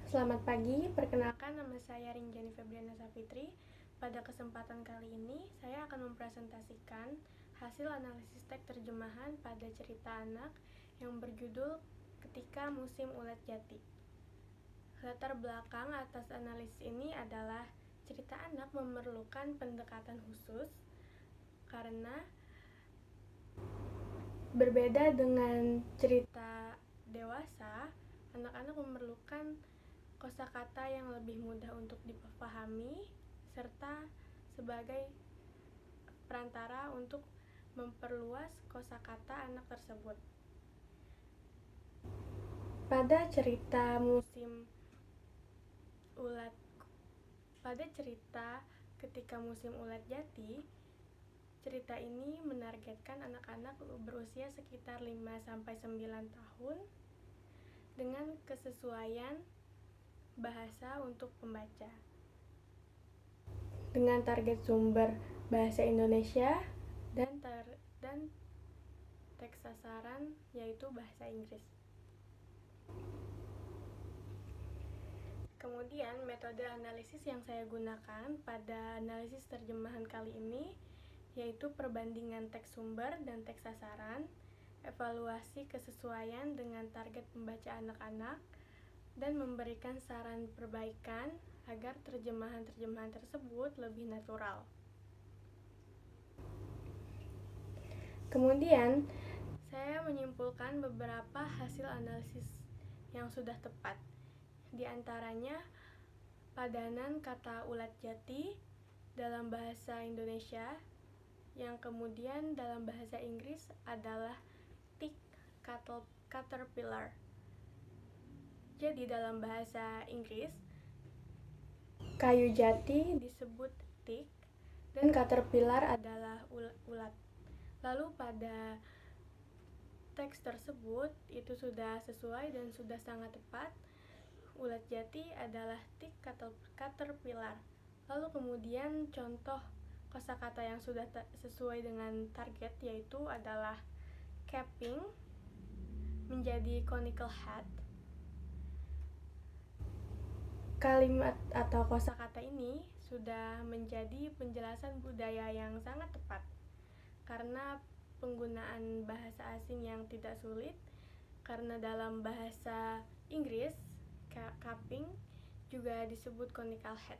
Selamat pagi, perkenalkan nama saya Rinjani Febriana Safitri. Pada kesempatan kali ini, saya akan mempresentasikan hasil analisis teks terjemahan pada cerita anak yang berjudul Ketika Musim Ulat Jati. Latar belakang atas analisis ini adalah cerita anak memerlukan pendekatan khusus karena berbeda dengan cerita dewasa, anak-anak memerlukan kosakata yang lebih mudah untuk dipahami serta sebagai perantara untuk memperluas kosakata anak tersebut. Pada cerita Ketika Musim Ulat Jati, cerita ini menargetkan anak-anak berusia sekitar 5-9 tahun dengan kesesuaian bahasa untuk pembaca. Dengan target sumber bahasa Indonesia dan teks sasaran yaitu bahasa Inggris. Kemudian metode analisis yang saya gunakan pada analisis terjemahan kali ini yaitu perbandingan teks sumber dan teks sasaran, evaluasi kesesuaian dengan target pembaca anak-anak, dan memberikan saran perbaikan agar terjemahan tersebut lebih natural. Kemudian, saya menyimpulkan beberapa hasil analisis yang sudah tepat. Di antaranya, padanan kata ulat jati dalam bahasa Indonesia, yang kemudian dalam bahasa Inggris adalah tick caterpillar. Jadi dalam bahasa Inggris, kayu jati disebut tick dan caterpillar adalah ulat. Lalu pada teks tersebut itu sudah sesuai dan sudah sangat tepat. Ulat jati adalah tick caterpillar. Lalu kemudian contoh kosakata yang sudah sesuai dengan target yaitu adalah capping menjadi conical hat. Kalimat atau kosakata ini sudah menjadi penjelasan budaya yang sangat tepat karena penggunaan bahasa asing yang tidak sulit, karena dalam bahasa Inggris capping juga disebut conical hat,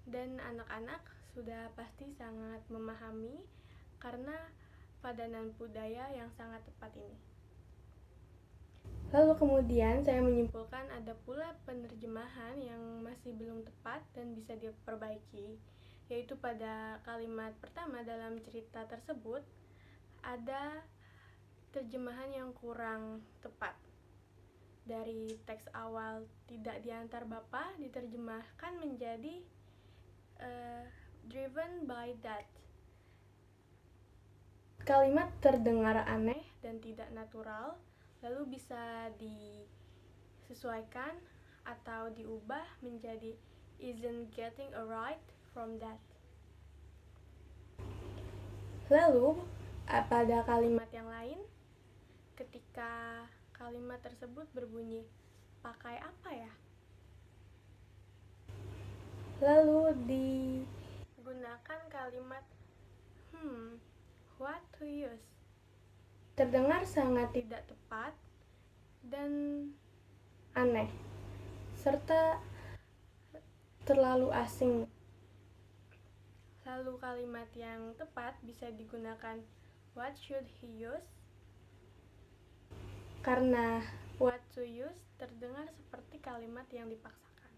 dan anak-anak sudah pasti sangat memahami karena padanan budaya yang sangat tepat ini. Lalu kemudian saya menyimpulkan ada pula penerjemahan yang masih belum tepat dan bisa diperbaiki, yaitu pada kalimat pertama dalam cerita tersebut ada terjemahan yang kurang tepat. Dari teks awal tidak diantar Bapa diterjemahkan menjadi driven by that. Kalimat terdengar aneh dan tidak natural, lalu bisa disesuaikan atau diubah menjadi isn't getting a ride from that. Lalu pada kalimat yang lain, ketika kalimat tersebut berbunyi pakai apa ya? Lalu digunakan kalimat what to use. Terdengar sangat tidak tepat dan aneh, serta terlalu asing. Lalu kalimat yang tepat bisa digunakan what should he use, karena what to use terdengar seperti kalimat yang dipaksakan.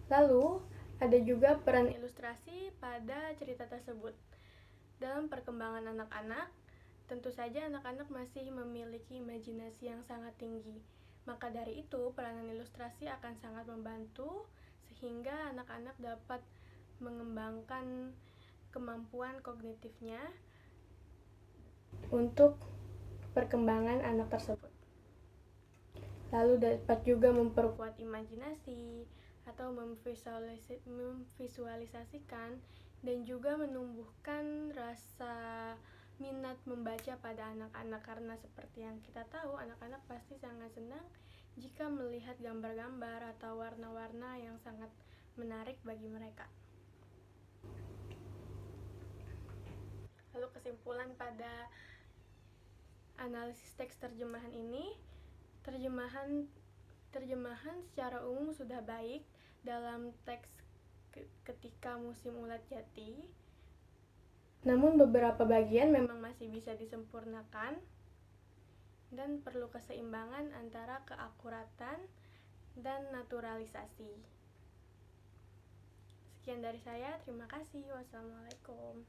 Lalu ada juga peran ilustrasi pada cerita tersebut. Dalam perkembangan anak-anak, tentu saja anak-anak masih memiliki imajinasi yang sangat tinggi. Maka dari itu, peranan ilustrasi akan sangat membantu sehingga anak-anak dapat mengembangkan kemampuan kognitifnya untuk perkembangan anak tersebut. Lalu dapat juga memperkuat imajinasi atau memvisualisasikan dan juga menumbuhkan rasa minat membaca pada anak-anak, karena seperti yang kita tahu, anak-anak pasti sangat senang jika melihat gambar-gambar atau warna-warna yang sangat menarik bagi mereka. Lalu kesimpulan pada analisis teks terjemahan ini, terjemahan secara umum sudah baik dalam teks ketika musim ulat jati. Namun beberapa bagian memang masih bisa disempurnakan dan perlu keseimbangan antara keakuratan dan naturalisasi. Sekian dari saya, terima kasih. Wassalamualaikum.